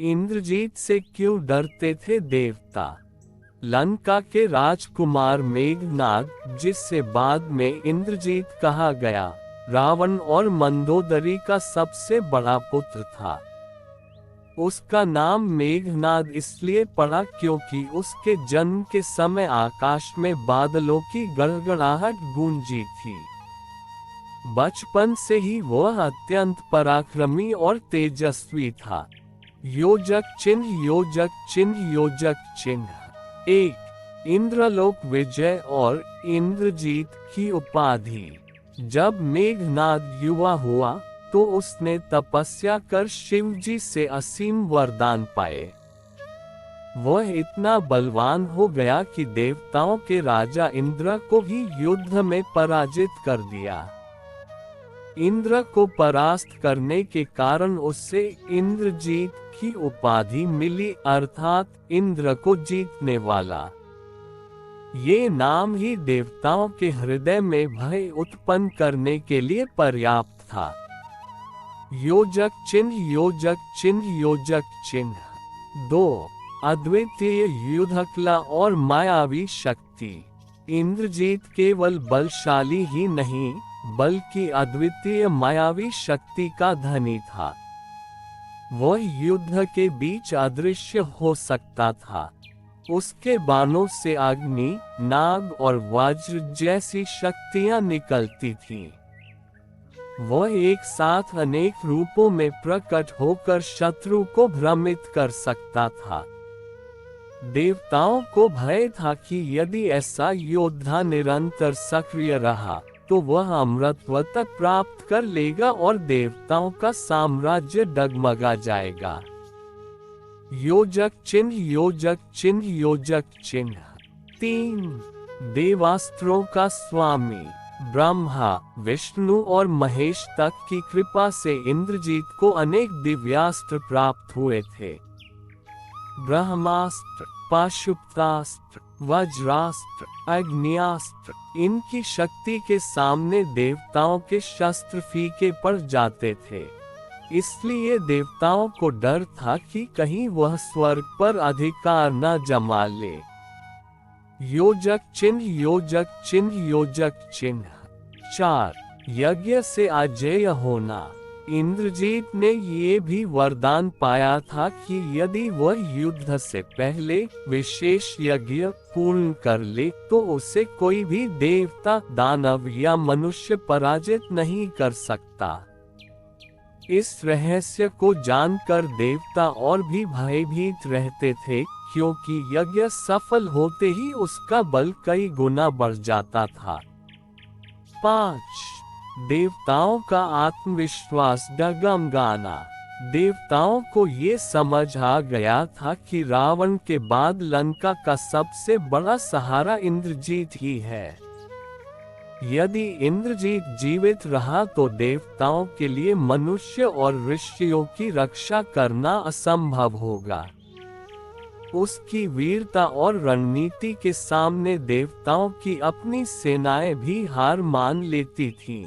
इंद्रजीत से क्यों डरते थे देवता? लंका के राजकुमार मेघनाद, जिससे बाद में इंद्रजीत कहा गया, रावण और मंदोदरी का सबसे बड़ा पुत्र था। उसका नाम मेघनाद इसलिए पड़ा क्योंकि उसके जन्म के समय आकाश में बादलों की गड़गड़ाहट गूंजी थी। बचपन से ही वह अत्यंत पराक्रमी और तेजस्वी था। योजक चिन्ह योजक चिन्ह योजक चिन्ह। 1. इंद्रलोक विजय और इंद्रजीत की उपाधि। जब मेघनाद युवा हुआ तो उसने तपस्या कर शिवजी से असीम वरदान पाए। वह इतना बलवान हो गया कि देवताओं के राजा इंद्र को भी युद्ध में पराजित कर दिया। इंद्र को परास्त करने के कारण उससे इंद्रजीत की उपाधि मिली, अर्थात इंद्र को जीतने वाला। ये नाम ही देवताओं के हृदय में भय उत्पन्न करने के लिए पर्याप्त था। योजक चिन्ह योजक चिन्ह योजक चिन्ह। 2. अद्वितीय युद्धकला और मायावी शक्ति। इंद्रजीत केवल बलशाली ही नहीं बल्कि अद्वितीय मायावी शक्ति का धनी था। वह युद्ध के बीच अदृश्य हो सकता था। उसके बाणों से अग्नि, नाग और वज्र जैसी शक्तियां निकलती थीं। वह एक साथ अनेक रूपों में प्रकट होकर शत्रु को भ्रमित कर सकता था। देवताओं को भय था कि यदि ऐसा योद्धा निरंतर सक्रिय रहा तो वह अमरत्व तक प्राप्त कर लेगा और देवताओं का साम्राज्य डगमगा जाएगा। योजक चिन्ह योजक चिन्ह योजक चिन्ह। 3. देवास्त्रों का स्वामी। ब्रह्मा, विष्णु और महेश तक की कृपा से इंद्रजीत को अनेक दिव्यास्त्र प्राप्त हुए थे। ब्रह्मास्त्र, पाशुपतास्त्र, वज्रास्त्र, अग्न्यास्त्र। इनकी शक्ति के सामने देवताओं के शस्त्र फीके पड़ जाते थे। इसलिए देवताओं को डर था कि कहीं वह स्वर्ग पर अधिकार न जमा ले। योजक चिन्ह योजक चिन्ह योजक चिन्ह। 4. यज्ञ से अजेय होना। इंद्रजीत ने ये भी वरदान पाया था कि यदि वह युद्ध से पहले विशेष यज्ञ पूर्ण कर ले तो उसे कोई भी देवता, दानव या मनुष्य पराजित नहीं कर सकता। इस रहस्य को जानकर देवता और भी भयभीत रहते थे, क्योंकि यज्ञ सफल होते ही उसका बल कई गुना बढ़ जाता था। 5. देवताओं का आत्मविश्वास डगमगाना। देवताओं को ये समझ आ गया था कि रावण के बाद लंका का सबसे बड़ा सहारा इंद्रजीत ही है। यदि इंद्रजीत जीवित रहा तो देवताओं के लिए मनुष्य और ऋषियों की रक्षा करना असंभव होगा। उसकी वीरता और रणनीति के सामने देवताओं की अपनी सेनाएं भी हार मान लेती थीं।